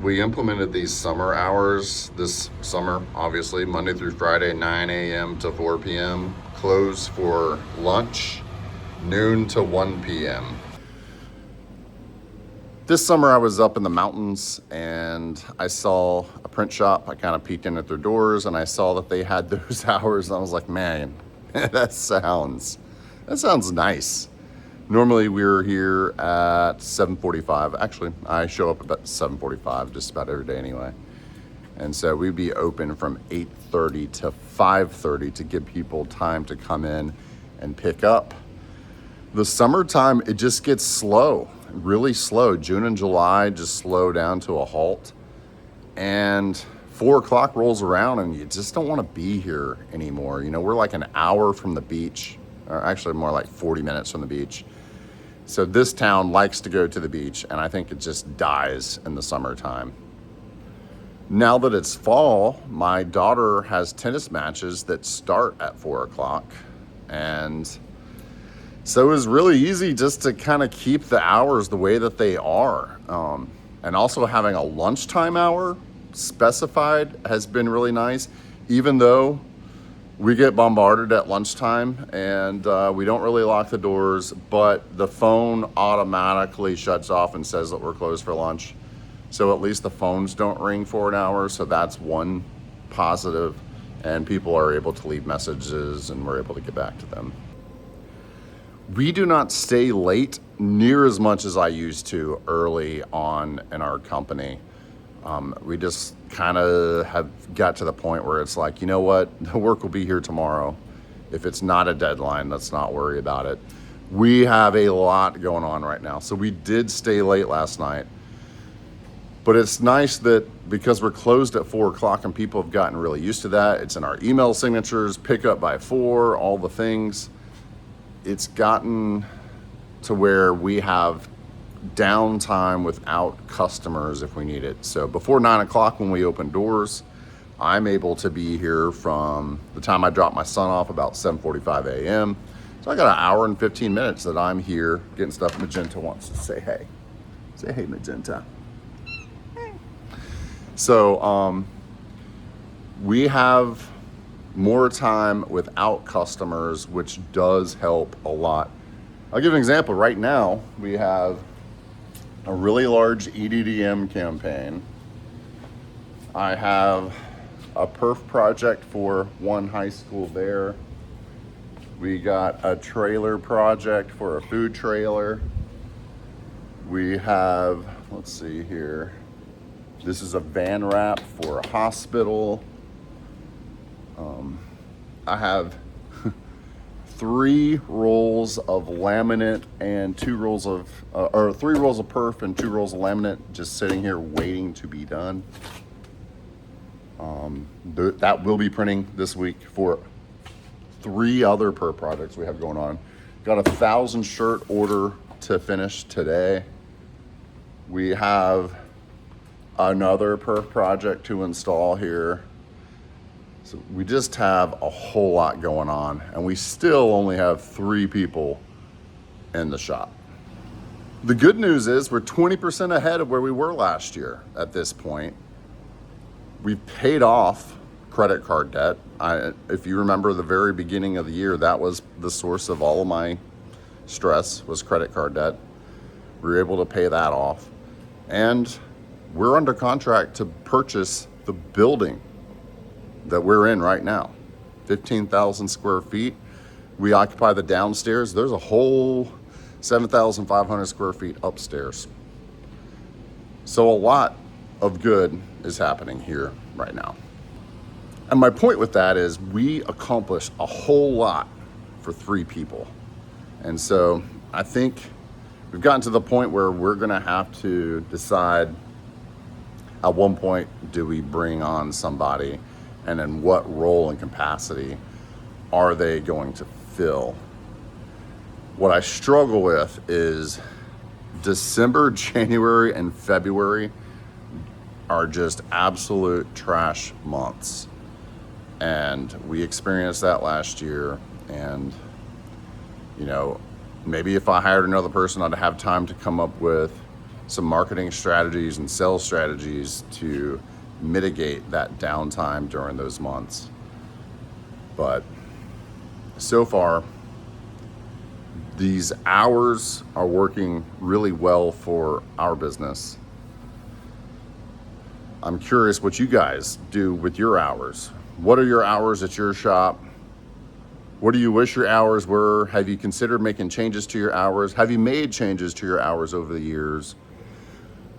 We implemented these summer hours this summer, obviously, Monday through Friday, 9 a.m. to 4 p.m. Close for lunch, noon to 1 p.m. This summer I was up in the mountains and I saw a print shop. I kind of peeked in at their doors and I saw that they had those hours and I was like, man, that sounds nice. Normally we're here at 7:45. Actually, I show up about 7:45 just about every day anyway. And so we'd be open from 8:30 to 5:30 to give people time to come in and pick up. The summertime, it just gets slow, really slow. June and July just slow down to a halt. And 4 o'clock rolls around and you just don't want to be here anymore. You know, we're like an hour from the beach, or actually more like 40 minutes from the beach. So this town likes to go to the beach, and I think it just dies in the summertime. Now that it's fall, my daughter has tennis matches that start at 4 o'clock. And so it was really easy just to kind of keep the hours the way that they are. And also having a lunchtime hour specified has been really nice, even though we get bombarded at lunchtime and we don't really lock the doors, but the phone automatically shuts off and says that we're closed for lunch. So at least the phones don't ring for an hour. So that's one positive, and people are able to leave messages and we're able to get back to them. We do not stay late near as much as I used to early on in our company. We just kind of have got to the point where it's like, you know what, the work will be here tomorrow. If it's not a deadline, let's not worry about it. We have a lot going on right now. So we did stay late last night, but it's nice that because we're closed at 4 o'clock and people have gotten really used to that, it's in our email signatures, pick up by 4, all the things. It's gotten to where we have downtime without customers if we need it. So before 9 o'clock when we open doors, I'm able to be here from the time I drop my son off about 7:45 a.m. So I got an hour and 15 minutes that I'm here getting stuff. Magenta wants to say hey. Say hey, Magenta. Hey. So we have more time without customers, which does help a lot. I'll give an example. Right now, we have a really large EDDM campaign. I have a perf project for one high school there. We got a trailer project for a food trailer. We have, let's see here, this is a van wrap for a hospital. I have 3 rolls of laminate and 2 rolls of, or 3 rolls of perf and 2 rolls of laminate just sitting here waiting to be done. That will be printing this week for 3 other perf projects we have going on. Got a 1,000 shirt order to finish today. We have another perf project to install here. So we just have a whole lot going on, and we still only have 3 people in the shop. The good news is we're 20% ahead of where we were last year at this point. We've paid off credit card debt. If you remember the very beginning of the year, that was the source of all of my stress, was credit card debt. We were able to pay that off. And we're under contract to purchase the building that we're in right now, 15,000 square feet. We occupy the downstairs. There's a whole 7,500 square feet upstairs. So a lot of good is happening here right now. And my point with that is we accomplished a whole lot for 3 people. And so I think we've gotten to the point where we're gonna have to decide at one point, do we bring on somebody, and in what role and capacity are they going to fill? What I struggle with is December, January, and February are just absolute trash months. And we experienced that last year. And, you know, maybe if I hired another person, I'd have time to come up with some marketing strategies and sales strategies to mitigate that downtime during those months. But so far, these hours are working really well for our business. I'm curious what you guys do with your hours. What are your hours at your shop? What do you wish your hours were? Have you considered making changes to your hours? Have you made changes to your hours over the years?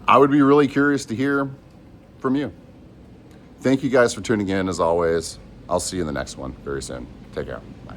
I would be really curious to hear from you. Thank you guys for tuning in as always. I'll see you in the next one very soon. Take care. Bye.